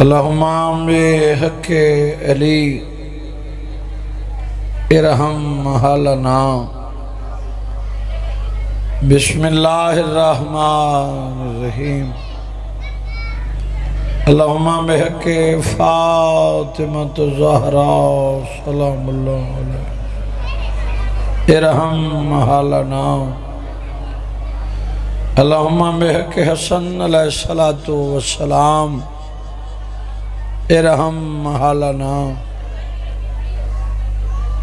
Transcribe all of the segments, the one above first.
اللہم بحق علی ارحم حالنا بسم اللہ الرحمن الرحیم اللہم بحق فاطمۃ الزہراء سلام اللہ علیہ ارحم حالنا اللہم بحق حسن علیہ السلام ارحم حالنا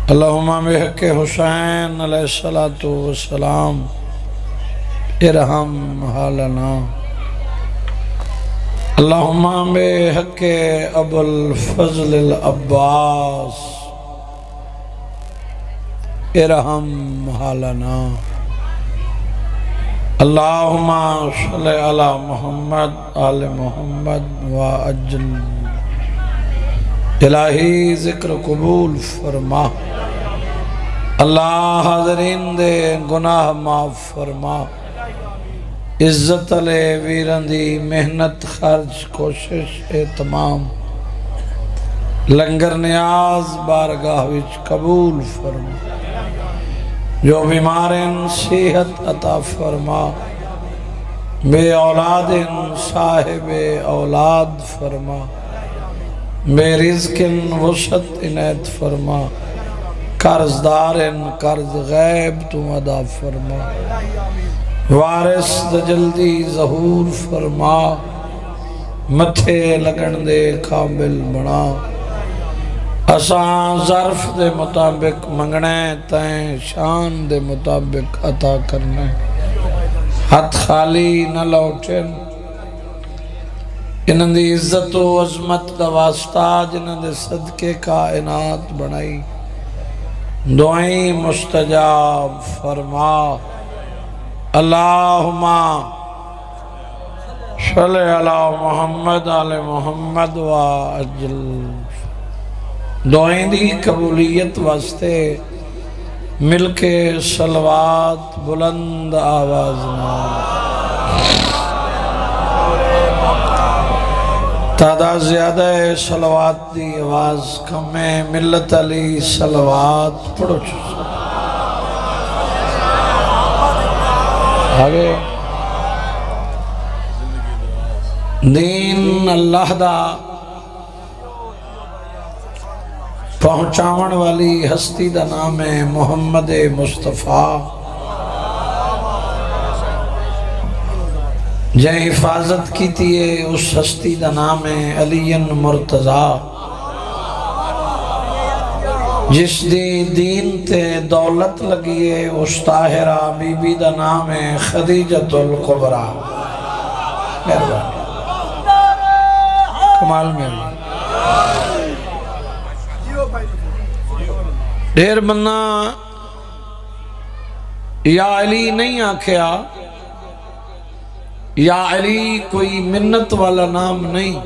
اللہم بحق حسین علیہ السلام ارحم حالنا اللہم بحق ابو الفضل العباس ارحم حالنا اللہم صلی علی محمد آل محمد وعجل الہی ذکر قبول فرما اللہ حاضرین دے گناہ معاف فرما عزت لے ویران دی محنت خرچ کوشش تمام لنگر نیاز بارگاہ وچ قبول فرما جو بیمارن صحت عطا فرما بے اولادن صاحب اولاد فرما بے رزقن وسعت عنایت فرما قرضدارن قرض غیب تو ادا فرما وارث جلدی ظہور فرما متھے لگن دے قابل بنا اساں ظرف دے مطابق منگنے تائیں شان دے مطابق عطا کرنے ہاتھ خالی نہ لوٹن انہاں دی عزت و عظمت دا واسطہ جنہاں دے صدقے کائنات بنائی دعائیں مستجاب فرما اللہم صلی علی محمد آل محمد وعجل دعائیں دی قبولیت واسطے مل کے صلوات بلند آوازنا تعداد زیادہ ہے صلوات دی آواز کم ہے ملت علی صلوات پڑھو چھو آگے دین اللہ دا پہنچاون والی ہستی دا نام ہے محمد مصطفیٰ جائے حفاظت کی تیئے اس ہستی دا نام ہے علی مرتضیٰ جس دی دین تے دولت لگیے اس طاہرہ بی بی دا نام ہے خدیجۃ الکبریٰ کمال میں دیر بننا یا علی نہیں آکھیا یا علی کوئی منت والا نام نہیں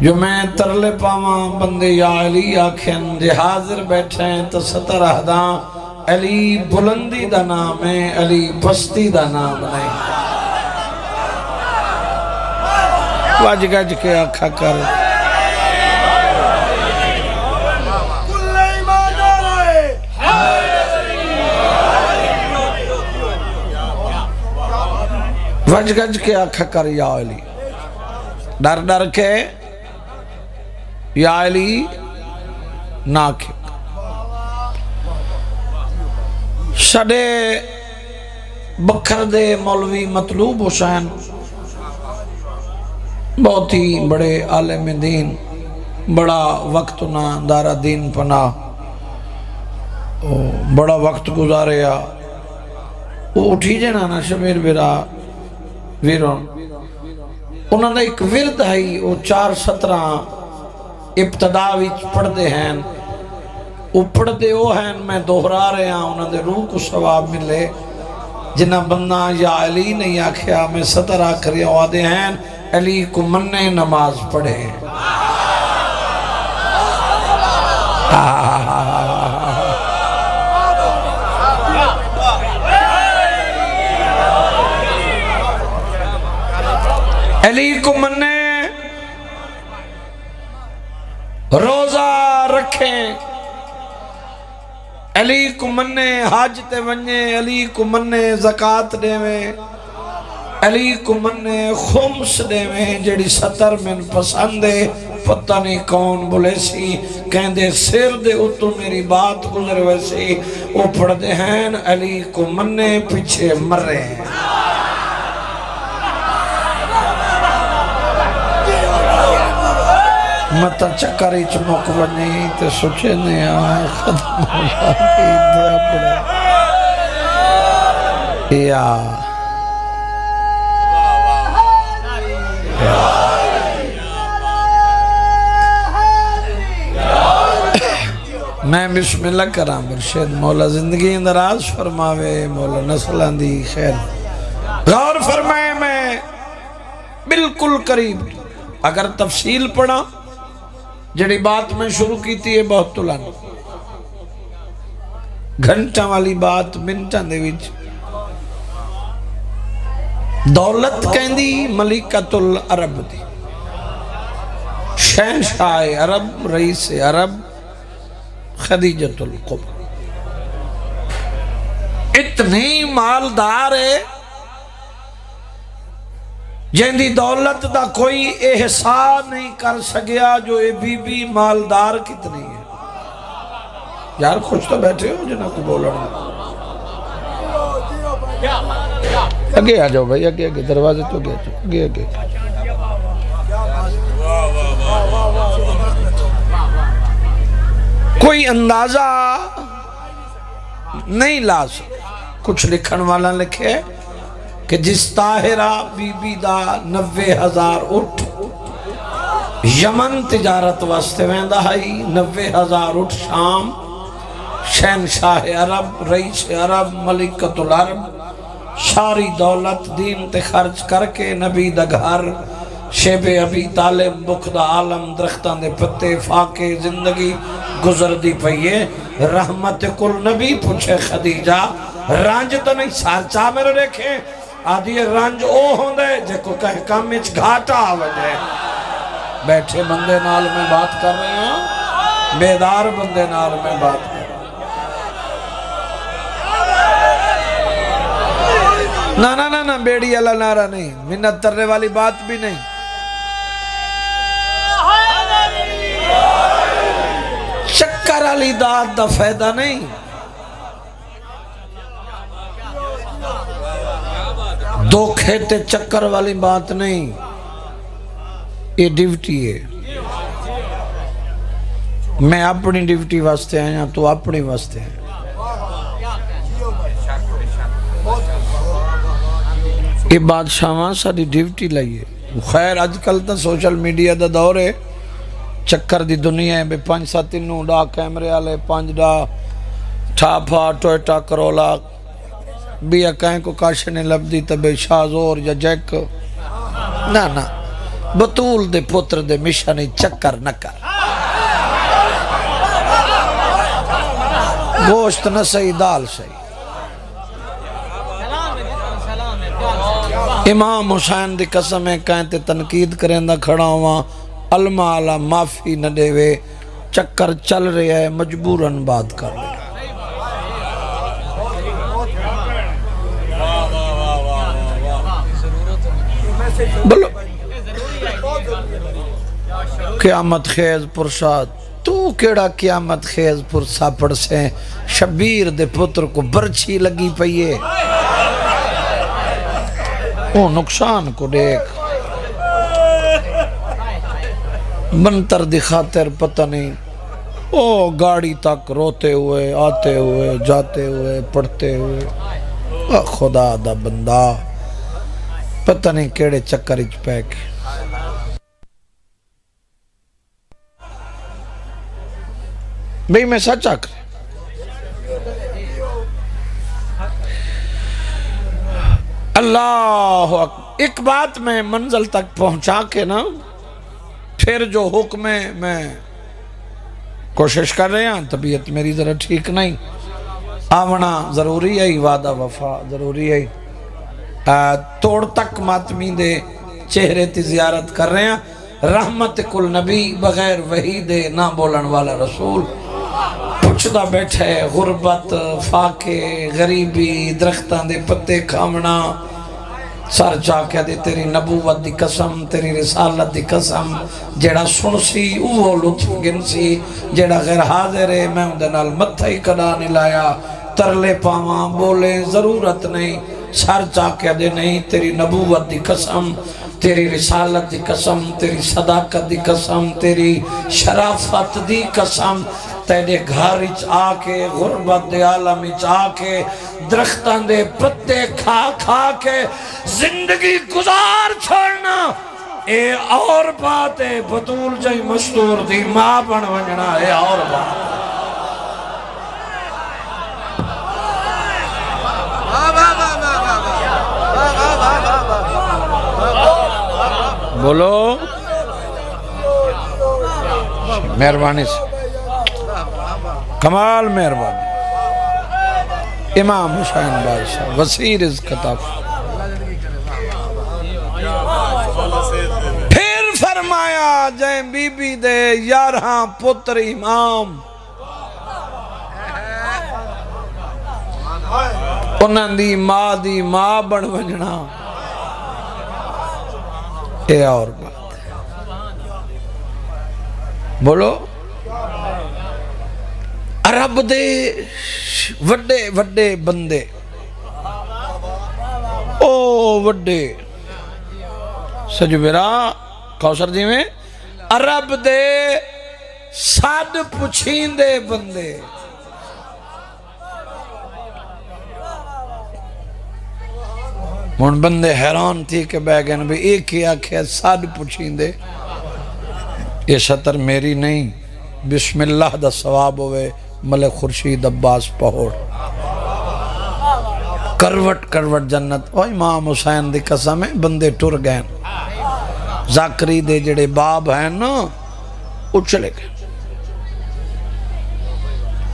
جو میں ترلے پاواں بندے یا علی آکھیں دے حاضر بیٹھیں تو ستر اہداں علی بلندی دا نام ہے علی پستی دا نام نہیں واج گج کے آکھا کر وج گج کے آکھا کر یا علی ڈر ڈر کے یا علی ناکھے سڑے بکھر دے مولوی مطلوب حسین بہت ہی بڑے عالم دین بڑا وقت نہ دارہ دین پناہ بڑا وقت گزاریا وہ اٹھی جانا نا شمیر برا ویرون انہوں نے ایک ورد ہے وہ 4:17 ابتداویچ پڑھ دے ہیں وہ پڑھ دے وہ ہیں میں دوہرا رہے ہیں انہوں نے روح کو ثواب ملے جنہ بندہ یا علی نہیں آکھیا میں 17 کری آدھے ہیں علی کو مننے نماز پڑھے علی کو مننے روزہ رکھیں، علی کو منے حج تے ونجے، علی کو منے زکاة دے میں، علی کو منے خمس دے میں، جڑی 70 من پسندے پتہ نہیں کون بولے سی، کہیں دے سر دے اتو میری بات گزر ویسی، وہ پڑھ دے ہیں علی کو منے پیچھے مرے ہیں۔ متا چکری چمک بنی تے سوچے نے آئے ختم ہو جاتی دیا پڑے یا میں بسم اللہ کرام برشید مولا زندگی اندراز فرماوے، مولا نسلان دی خیر غور فرمائے۔ میں بالکل قریب اگر تفصیل پڑھا جڑی بات میں شروع کی تھی یہ بہت تلانی، گھنٹہ والی بات منٹہ دے وچ۔ دولت کہیں دی ملکۃ العرب دی، شہنشاہ عرب، رئیس عرب خدیجۃ الکبریٰ، اتنی مالدار ہے جن دی دولت دا کوئی احسان نہیں کر سکیا جو اے بی بی مالدار کتنی ہے۔ یار خوش تو بیٹھے ہو جنہاں کو بولنا، اگے آ جاؤ بھائی، اگے دروازے تو اگے کوئی اندازہ نہیں لا سکتا۔ کچھ لکھن والا لکھے کہ جس طاہرہ بی بی دا 90,000 اٹھ یمن تجارت واسطے ویندہ ہائی، 90,000 اٹھ شام، شہنشاہ عرب، رئیس عرب، ملکۃ العرب، ساری دولت دین تے خرچ کر کے نبی دا گھر، شیب ابی طالب، بخدا عالم، درختان دے پتے، فاقے زندگی گزر دی پئیے۔ رحمت کل نبی پوچھے خدیجہ رانج تو نہیں سارچا میرے دیکھیں، آدھی رانج او ہوں دے جے کو کہیں کام اچ گھاٹا آوجے۔ بیٹھے بندے نال میں بات کر رہے ہیں، بیدار بندے نال میں بات کر رہے ہیں۔ نا بیڑی اللہ نعرہ نہیں، منت ترنے والی بات بھی نہیں۔ چکر علی داد دا فائدہ نہیں، دو کھیتے چکر والی بات نہیں، یہ ڈیوٹی ہے۔ میں اپنی ڈیوٹی واسطے آیا تو اپنی واسطے ہیں۔ یہ بادشاہاں ساری ڈیوٹی لائیے۔ خیر اج کل تا سوشل میڈیا دا دور ہے، چکر دی دنیا ہے، بے 5-7 انہوں ڈا کیمرے آلے، 5 ڈا ٹھاپا ٹویٹا کرولا، بیا کہیں کو کاشنے لب دی تبے شازور یا جیک، نا بطول دے پتر دے مشانی چکر نہ کر، گوشت نہ صحیح دال صحیح۔ امام حسین دی قسم ہے کہیں تے تنقید کریں دا کھڑا ہوا، علمہ علا معافی نہ دے وے، چکر چل رہے ہیں مجبوراً بات کر لے۔ بلو قیامت خیز پرشاد، تو کیڑا قیامت خیز پرسا پڑ سے شبیر دے پتر کو برچھی لگی پئیے، وہ نقصان کو دیکھ، منتر دی خاطر پتہ نہیں، وہ گاڑی تک روتے ہوئے آتے ہوئے جاتے ہوئے پڑھتے ہوئے، خدا دا بندہ پتہ نہیں کیڑے چکر اچ پیک۔ بھئی میں سچ آکھ رہے اللہ اکبر۔ ایک بات میں منزل تک پہنچا کے نا پھر جو حکم ہے میں کوشش کر رہے ہیں، طبیعت میری ذرا ٹھیک نہیں، آونا ضروری ہے، وعدہ وفا ضروری ہے، توڑ تک ماتمی دے چہرے تی زیارت کر رہے ہیں، رحمت کل نبی بغیر وحی دے نہ بولن والا رسول پوچھدا بیٹھے غربت فاقے غریبی درختان دے پتے کھامنا سر چاکیا دے تیری نبوت دی قسم تیری رسالت دی قسم جیڑا سن سی اوہ لطف گن سی جیڑا غیر حاضر ہے میں اندھے نال متھا ہی کدا نہیں لایا ترلے پاواں بولے ضرورت نہیں سر چاکیا دے نہیں تیری نبوت دی قسم تیری رسالت دی قسم تیری صداقت دی قسم تیری شرافت دی قسم تیرے گھر اچ آکے غربت دے عالم اچ آکے درختان دے پتے کھا کھا کے زندگی گزار چھوڑنا اے اور بات ہے بطول جائی مستور دی ماں بن ونجنا اے اور بات بولو مہربانی سے کمال مہربانی امام حسین بادشاہ وسیع رزق عطا پھر فرمایا جائیں بی بی دے 11 پتر امام انہاں دی ماں بن ونجنا اے اور بات ہے بولو عرب دے وڈے وڈے بندے او وڈے سجبرا کوثر جی میں عرب دے ساد پچھین دے بندے من بندے حیران تھی کہ بیگن بھی ایک ہی آکھے ساد پچھین دے یہ شطر میری نہیں بسم اللہ دا ثواب ہوئے ملک خورشید عباس پہوڑ کروٹ کروٹ جنت او امام حسین دی قسم ہے بندے ٹر گئے ذاکری دے جڑے باب ہیں نا اچھلے گئے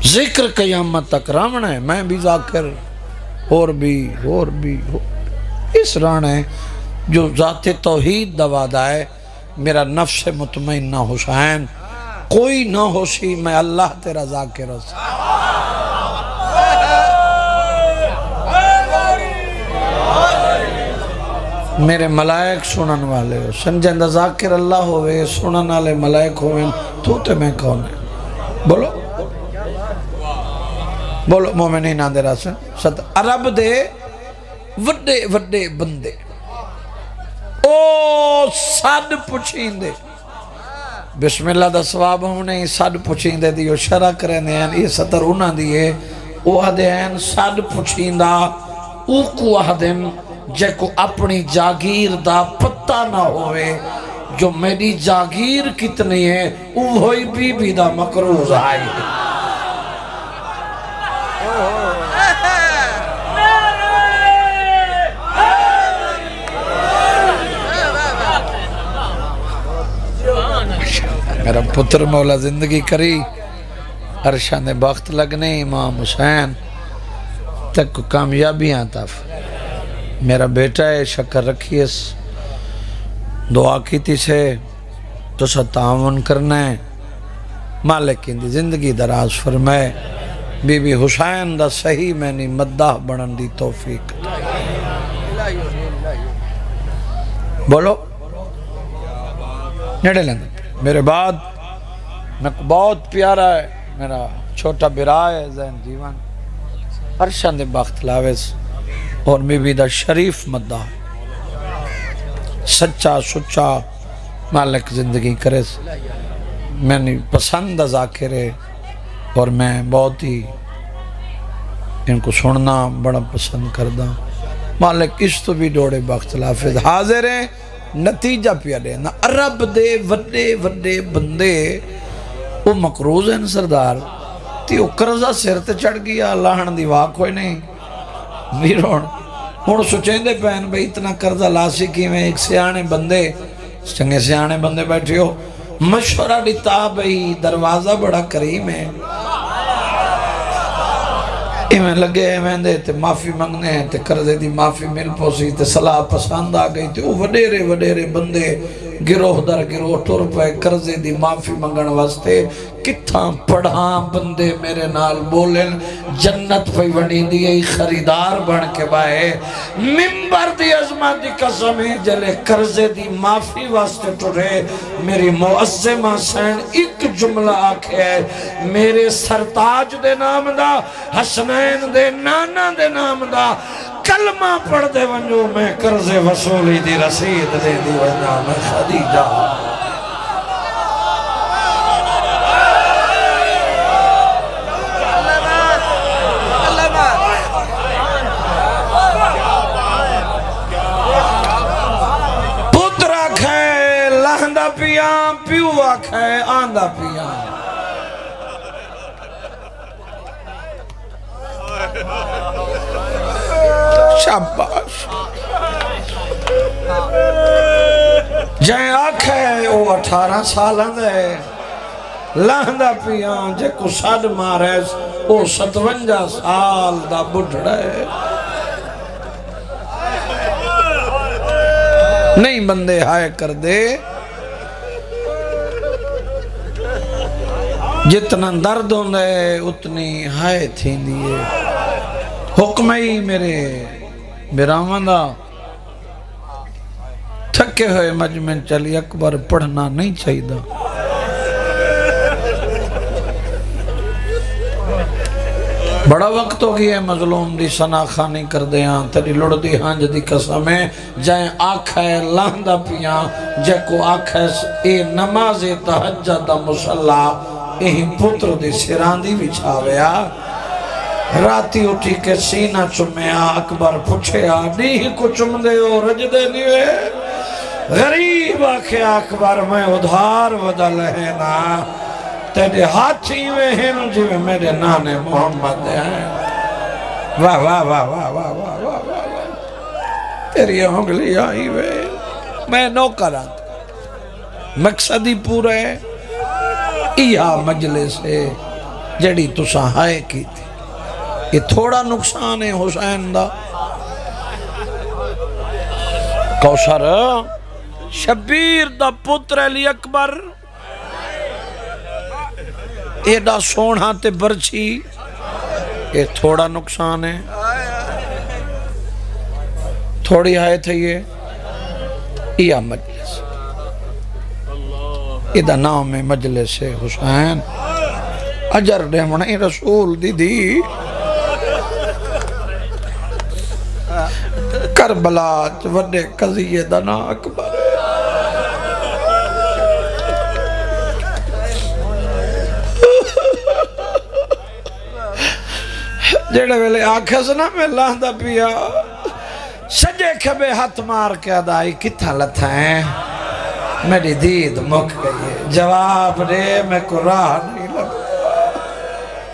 ذکر قیامت تک رامن ہے میں بھی ذاکر اور بھی اس ران ہے جو ذات توحید دوادہ ہے میرا نفس مطمئن نہ حسین کوئی نہ ہو سی میں اللہ تیرا ذاکر ہوں میرے ملائک سنن والے ہو سنجندہ ذاکر اللہ ہوئے سنن والے ملائک ہوئے تو تے میں کون ہے بولو بولو مومنین آندے راسن عرب دے وڈے وڈے بندے او ساد پچھین دے بسم اللہ دا ثواب ہونے ساد پچھین دے دیو شرع کرنے ہیں یہ سطر انہاں دیئے او آدھے ہیں ساد پچھین دا او کو آدھیں جے کو اپنی جاگیر دا پتہ نہ ہوئے جو میری جاگیر کتنی ہے او ہوئی بی بی دا مکروز آئی ہے میرا پتر مولا زندگی کری عرشان بخت لگنے امام حسین تک کامیابیاں تھا میرا بیٹا ہے شکر رکھی اس دعا کیتی سے تو سا تعاون کرنا ہے مالک اندی زندگی دراز فرمائے بی بی حسین دا صحیح میں نے مدہ بڑھن دی توفیق بولو نیڑے لیندے میرے بعد بہت پیارا ہے میرا چھوٹا برا ہے زین جیوان عرشان دے بخت لاویز اور بی بی دا شریف مدہ سچا سچا مالک زندگی کرے میں نے پسند ذاکر ہے اور میں بہت ہی ان کو سننا بڑا پسند کردہ مالک اس تو بھی ڈوڑے بخت لافظ حاضر ہیں نتیجہ پیا لینا عرب دے وڈے وڈے بندے وہ مقروض ہیں سردار تیو کرزہ سر تے چڑھ گیا اللہ دی واق ہوئی نہیں میرون ہون سوچیں دے پہن بھئی اتنا کرزہ لاسی کی میں ایک سیانے بندے چنگے سیانے بندے بیٹھے ہو مشورہ دیتا بھئی دروازہ بڑا کریم ہے میں لگے ہیں دے تے معافی منگنے ہیں تے کرزے دی معافی مل پوسی تے صلاح پسند آ گئی تے وہ وڈیرے وڈیرے بندے گروہ در گروہ ٹر پہ قرضے دی معافی منگن واسطے کتھاں پڑھاں بندے میرے نال بولن جنت پہ ونی دی خریدار بن کے بائے ممبر دی عظمت دی قسم ہے جلے قرضے دی معافی واسطے ٹرے میری معظمہ سین ایک جملہ آکھے ہے میرے سرتاج دے نام دا حسنین دے نانا دے نام دا کلمہ پڑھ دے ونجو میں قرضے وصولی دی رسید دے دی ونجا میں خدیجہ پترہ کھائے لہندہ پیاں پیوہ کھائے آندہ پیاں شاباش جائیں آکھے او 18 سالن دے لہندہ پیاں جے کو ساڑھ مارے او 57 سال دا بڑھڑے نہیں بندے ہائے کر دے جتنا درد ہوں دے اتنی ہائے تھی دیئے حکم ہی میرے برامدہ تھکے ہوئے مجمع چلی اکبر پڑھنا نہیں چاہیے دا بڑا وقت ہو گیا ہے مظلوم دی سناخانی کر دیاں تیری لڑ دی ہانج دی قسمیں جائیں آکھائے لاندہ پیاں جے کو آکھائے اے نماز تہجد مسلح اہی پتر دی سراندی بچھاویا راتی اٹھی کے سینہ چمیا اکبر پوچھیا نہیں کو چم دے ہو رج دے نیوے غریب آکھے اکبر میں ادھار بدل ہے نا تیرے ہاتھی میں ہیں جوے میرے نانے محمد ہیں واہ واہ واہ واہ واہ واہ واہ واہ تیری ہنگلی آئی وے میں نوکر آتا مقصدی پورا ہے ایہا مجلس ہے جڑی تساں ہائے کی تھی یہ تھوڑا نقصان ہے حسین دا کوثر شبیر دا پتر علی اکبر ایڈا سونا تے برچی یہ تھوڑا نقصان ہے تھوڑی آئے تھے یہ مجلس ایدہ نام مجلس حسین اجر دیمنی رسول دی دی کربلا وڈے قضیے دنا اکبر جڑے ویلے آنکھیں سنا میں لاندہ پیا سجے کھبے ہاتھ مار کے ادائی کتھا لتھا ہیں میری دید مک گئی ہے جواب دے میں کو راہ نہیں لگا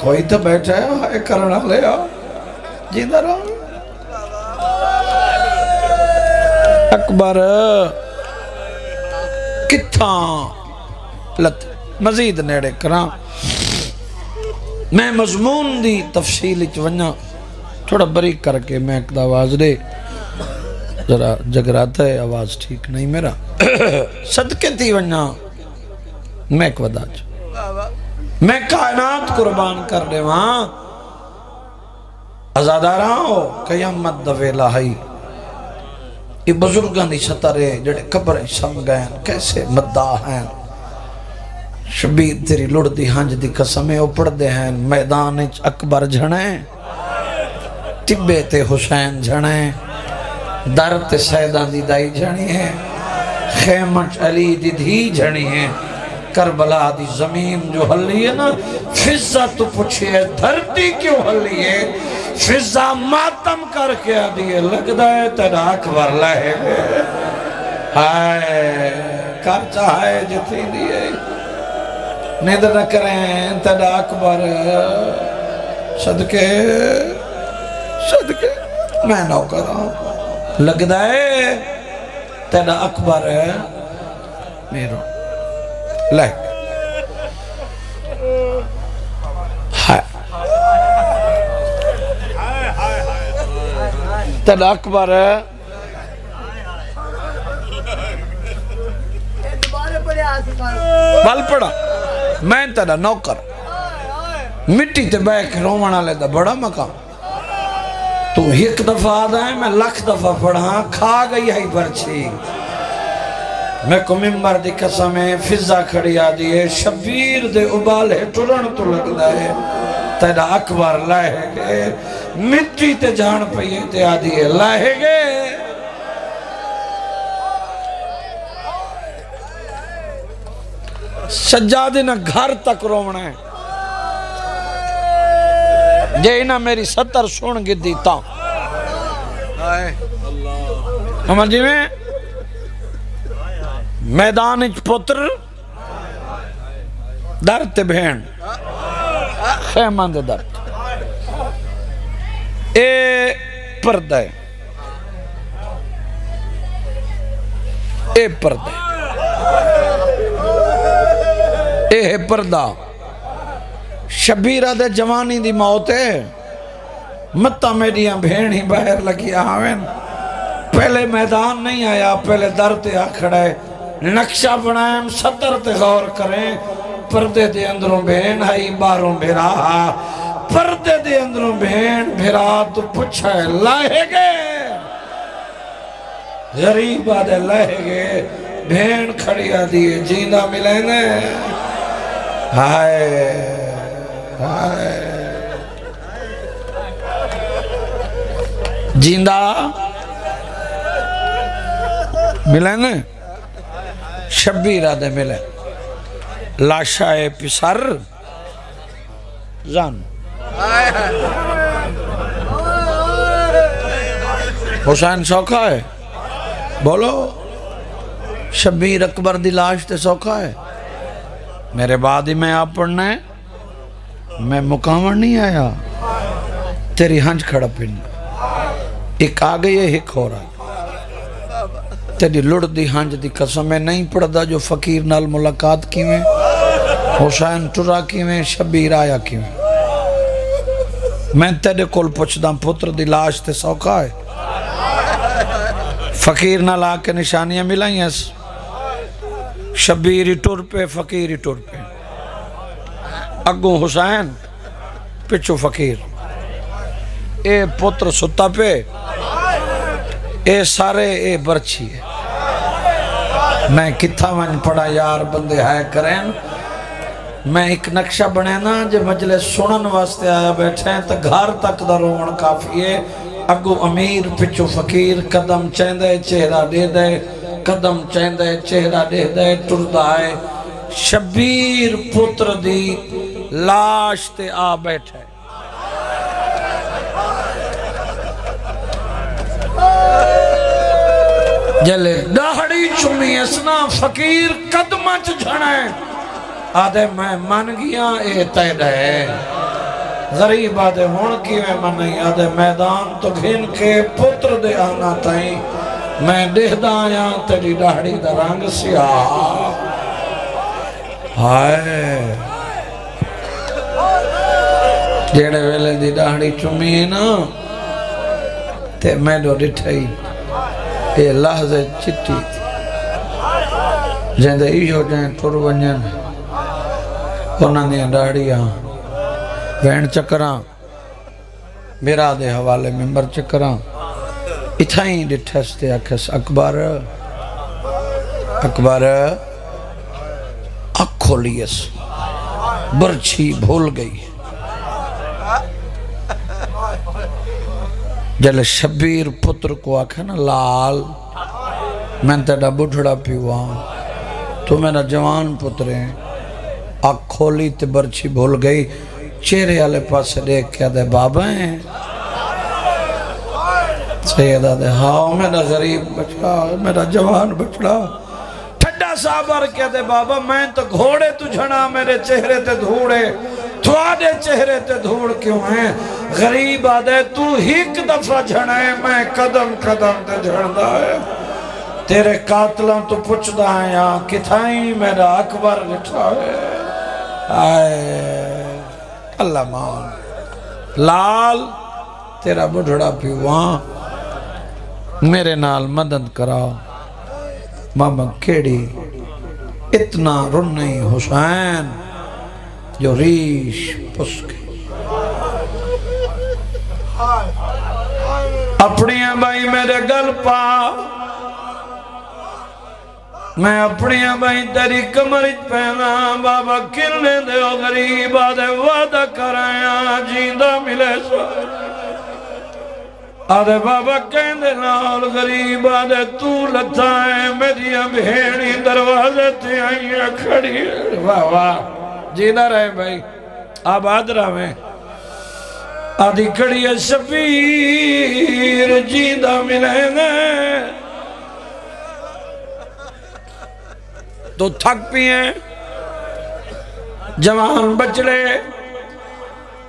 کوئی تو بیٹھا ہے ہائے کرنا لیا جیندہ رہا اکبر کتھاں لت مزید نیڑے کراں میں مضمون دی تفصیل چونیا تھوڑا بریک کر کے میں ایک آواز دے ذرا جگراتا ہے آواز ٹھیک نہیں میرا صدقے تھی ونیا میں ایک ودا میں کائنات قربان کر دے وہاں ازاداراں ہو قیامت دوے لاہی یہ بزرگان دی سطرے جڑے قبریں سم گئے کیسے مدعا ہیں شبیر تیری لڑ دی ہنج دی قسمیں اوپڑ دے ہیں میدان اکبر جھڑیں طبے تے حسین جھڑیں در تے سیدان دی دائی جھڑی ہیں خیمت علی دی دھی جھڑی ہیں کربلا دی زمین جو ہلی ہے نا فضا تو پوچھئے دھرتی کیوں ہلی ہے فضا ماتم کر کے آدھیے لگ دائے تیرا اکبر لائے ہائے کر چاہے جتنی دیئے نیند نہ کریں تیرا اکبر صدقے میں نو کروں لگ دائے تیرا اکبر میرو لائک ہائے تیرا اکبر بل پڑا میں تیرا نوکر مٹی تے بے کے رومنا لے دا بڑا مقام تو ایک دفعہ آدھا ہے میں لکھ دفعہ پڑھا کھا گئی ہے برچی میں کو ممبر دی قسم ہے فضا کھڑی آدھی ہے شبیر دے ابالے ٹرن تو لگ دا ہے تیرا اکبر لائے گے مٹی تے جان پئیے تے آدھی ہے لائے گے سجادے نہ گھر تک رومنا ہے جے نہ میری 70 سن گی دیتا ہم جی میں میدان اچ پتر درت بھین خیمان دے درت اے پردہ اے پردہ اے پردہ شبیرہ دے جوانی دی موت ہے متہ میڈیاں بھین ہی باہر لگی آوین پہلے میدان نہیں آیا پہلے درد آ کھڑے نقشہ بنائیں 70 تے غور کریں پردے دے اندروں بہن ہائی باروں بھرا پردے دے اندروں بہن بھرا تو پچھا ہے لائے گے غریب آدھے لائے گے بہن کھڑی آدھی ہے جیندہ ملینے ہائے جیندہ ملے نا شبیرہ دے ملے لاشا پسر زن حسین سوکھا ہے بولو شبیر اکبر دی لاش تے سوکھا ہے میرے بعد ہی میں آپ پڑھنا ہے میں مقامر نہیں آیا تیری ہنج کھڑا پن ایک آگئی ہے ایک ہو رہا تیری لڑ دی ہنج دی قسم میں نہیں پڑھ دا جو فقیر نال ملاقات کی میں حسین ٹرا کی میں شبیر آیا کی میں تیرے کول پوچھ دا پتر دی لاش تے سوکھا ہے فقیر نال آکے نشانیاں ملائیں اس شبیری ٹر پہ فقیری ٹر پہ اگوں حسین پچھو فقیر اے پتر ستا پہ اے سارے اے برچی ہے میں کتھا من پڑا یار بندے ہائے کریں میں ایک نقشہ بنے نا جو مجلس سنن واسطے آیا بیٹھے ہیں تو گھر تک دا رومن کافی ہے اگو امیر پچھو فقیر قدم چیندے چہرہ دے دے قدم چیندے چہرہ دے دے ٹردہ ہے شبیر پتر دی لاش تے آ بیٹھے جلے داڑھی چمی اسنا فقیر قدمچ جھڑے آدھے میں من گیا اے تیڑ ہے غریب آدھے ہون کی میں من نہیں آدھے میدان تو گھن کے پتر دے آنا تائیں میں دہدہ آیا تیری داڑھی دا رنگ سیاہ ہائے جیڑے ویلے دی داڑھی چمی نا تے میں دو ڈٹھائی یہ لحظے چٹی تھی جہاں ایشو جہاں ٹور ونجن انہوں نے داڑیاں بین چکران میرا دے حوالے ممبر چکران اتھائیں ڈٹھستے اکھس اکبر اکبر اکھ کھولیس برچھی بھول گئی جلے شبیر پتر کو آکھے نا لال میں تیڑا بڑھڑا پیوان تو میرا جوان پتر ہیں آکھ کھولی تے برچھی بھول گئی چہرے والے پاس سے دیکھ کے دے بابا ہیں سیدہ دے ہاں میرا غریب بچڑا میرا جوان بچڑا ٹھڈا صابر کے دے بابا میں تو گھوڑے تجھنا میرے چہرے تے دھوڑے تو آدھے چہرے تے دھوڑ کیوں ہیں غریب آدھے تو ہیک دفعہ جھڑے میں قدم قدم تے جھڑدا ہے تیرے قاتلوں تو پچھ دا ہے یہاں کتھائیں میرا اکبر لٹھا ہے آئے اللہ مان لال تیرا بڑھڑا پیوان میرے نال مدد کراؤ ماما کیڑی اتنا رنی حسین جو ریش پسکے اپنی بھائی میرے گل پا میں اپنی بھائی تیری کمرچ پہنا بابا کلنے دے غریب آدھے وعدہ کرایا جیندہ ملے سو آدھے بابا کہندے نال غریب آدھے تو لتا ہے میری بھیڑی دروازے تے آئیے کھڑی واہ واہ جیندہ رہے بھائی آباد رہے آدھی کھڑی ہے شبیر جیندہ ملے گے تو تھک پیئے جوان بچلے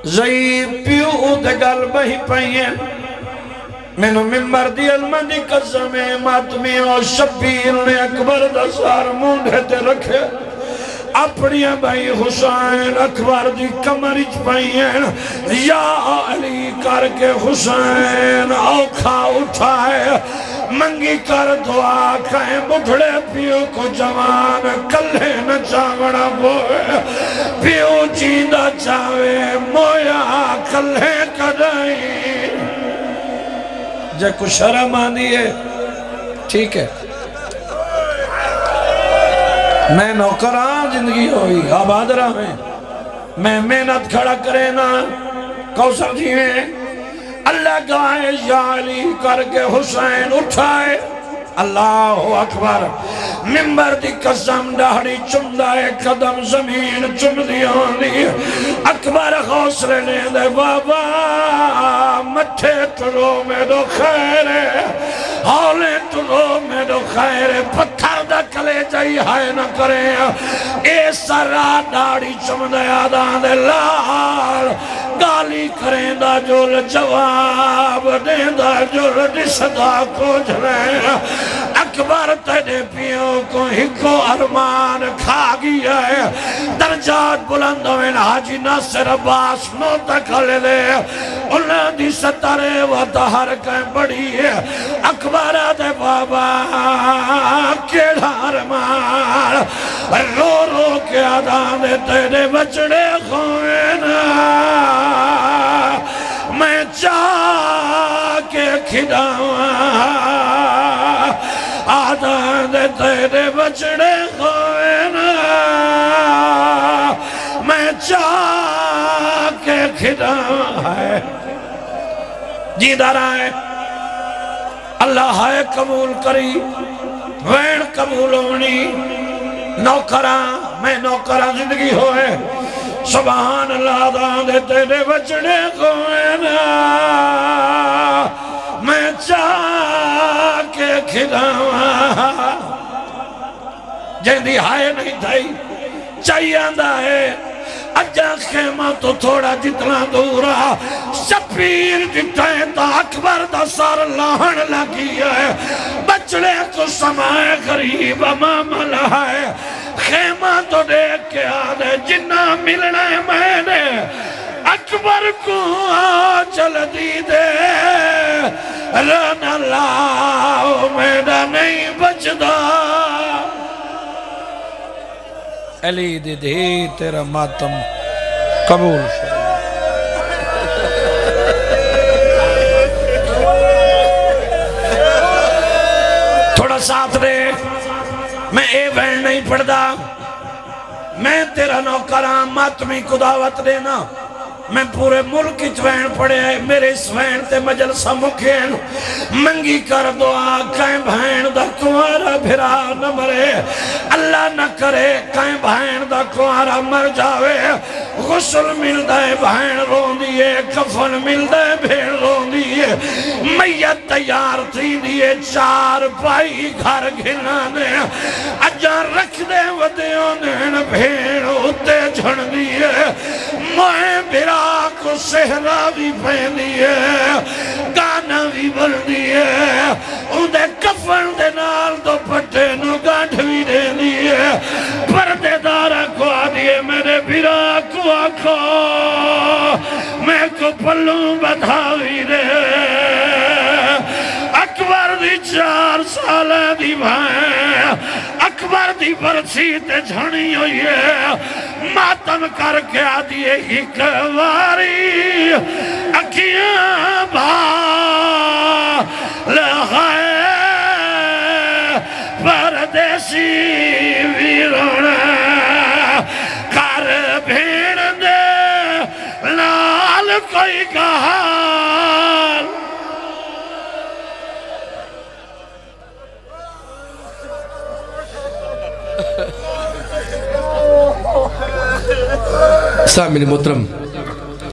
ضعیف پیو دے گل بہی پائیں میں نے ممبر دی المدی قسم ماتمی اور شبیر نے اکبر دا سار مونڈے تے رکھے اپنی بھائی حسین اکبر دی کمرچ پائیں یا علی کر کے حسین اوکھا اٹھائے منگی کر دعا کہیں بڑھڑے پیو کو جوان کلے نہ چاوڑا بوئے پیو جیندہ چاوے مویا کلے کدائی جے کچھ شرم آنی ہے ٹھیک ہے میں نوکران زندگی ہوئی آباد رہا میں محنت کھڑا کرے نا کوثر جی میں اللہ گائے یا علی کر کے حسین اٹھائے اللہ اکبر ممبر دی قسم ڈاڑی چمدائے قدم زمین چم دیانی اکبر حوصلے لے دے بابا مٹھے ترو میں دو خیر ہولے ترو میں دو خیر پتھر دا کلے جائی ہائے نہ کرے اے سرا ڈاڑی چمدائے آدھان دے لال گالی کریں دا جول جواب دیں دا جول صدا کو جھرے اکبر تیرے پیوں کو ہکو ارمان کھا گیا ہے درجات بلند ہوئے حاجی ناصر عباس نو تک لے دے انہاں دی ستارے و تہر کہیں بڑی ہے اکبر دے بابا کیڑا ارمان رو رو کے آدھان دے تیرے بچڑے خوینا میں چاہ کے کھڑاؤں آدھان دے تیرے بچڑے خوینا میں چاہ کے کھڑاؤں جیدہ رہے اللہ ہے قبول کری وین قبول ہونی نوکران میں نوکران زندگی ہوئے سبحان اللہ دان دے تیرے بچڑے خوینا میں چاہ کے کھڑاؤں جہندی ہائے نہیں تھائی چاہیے آندہ ہے اجا خیمہ تو تھوڑا جتنا دورا شبیر جتائیں تا اکبر دا سار لاہن لگی ہے بچڑے کو سمائے غریب امام لائے خیمہ تو دیکھ کے آدھے جنہ ملنا ہے میں نے اکبر کو چل دی دے رن اللہ میرا نہیں بچدا علی دی دی تیرا ماتم قبول تھوڑا ساتھ دے میں اے وین نہیں پڑھدا میں تیرا نوکران ماتمی کو دعوت دینا میں پورے ملک کی وین پڑے میرے اس وین تے مجلسہ مکھین منگی کر دعا کہیں بھائن دا کوارا بھرا نہ مرے اللہ نہ کرے کہیں بھائن دا کوارا مر جاوے غسل مل دائے بھائن رون دیئے کفن مل دائے بھیڑ رون دیئے میت تیار تھی دیئے چار پائی گھر گھنانے اجان رکھ دے ودیوں دین بھیڑ ہوتے جھڑ دیئے موئے بھرا کو سہرا بھی پہن دیئے گانا بھی بل دیئے ان دے کفن دے نال دو پٹے نو گانٹھ بھی دے دیئے پردے دارہ کو آدھیے میرے بھرا کو آکھو میں کو پلوں بدھاوی دے اکبر دی 4 سالہ دی بھائیں اکبر دی برسی تے جھانی ہوئی ہے ماتم کر کے آدھیے ہی کواری اکیاں بھال ہے پردیسی ویرونا کر بھیڑ دے لال کوئی کہال سامعین محترم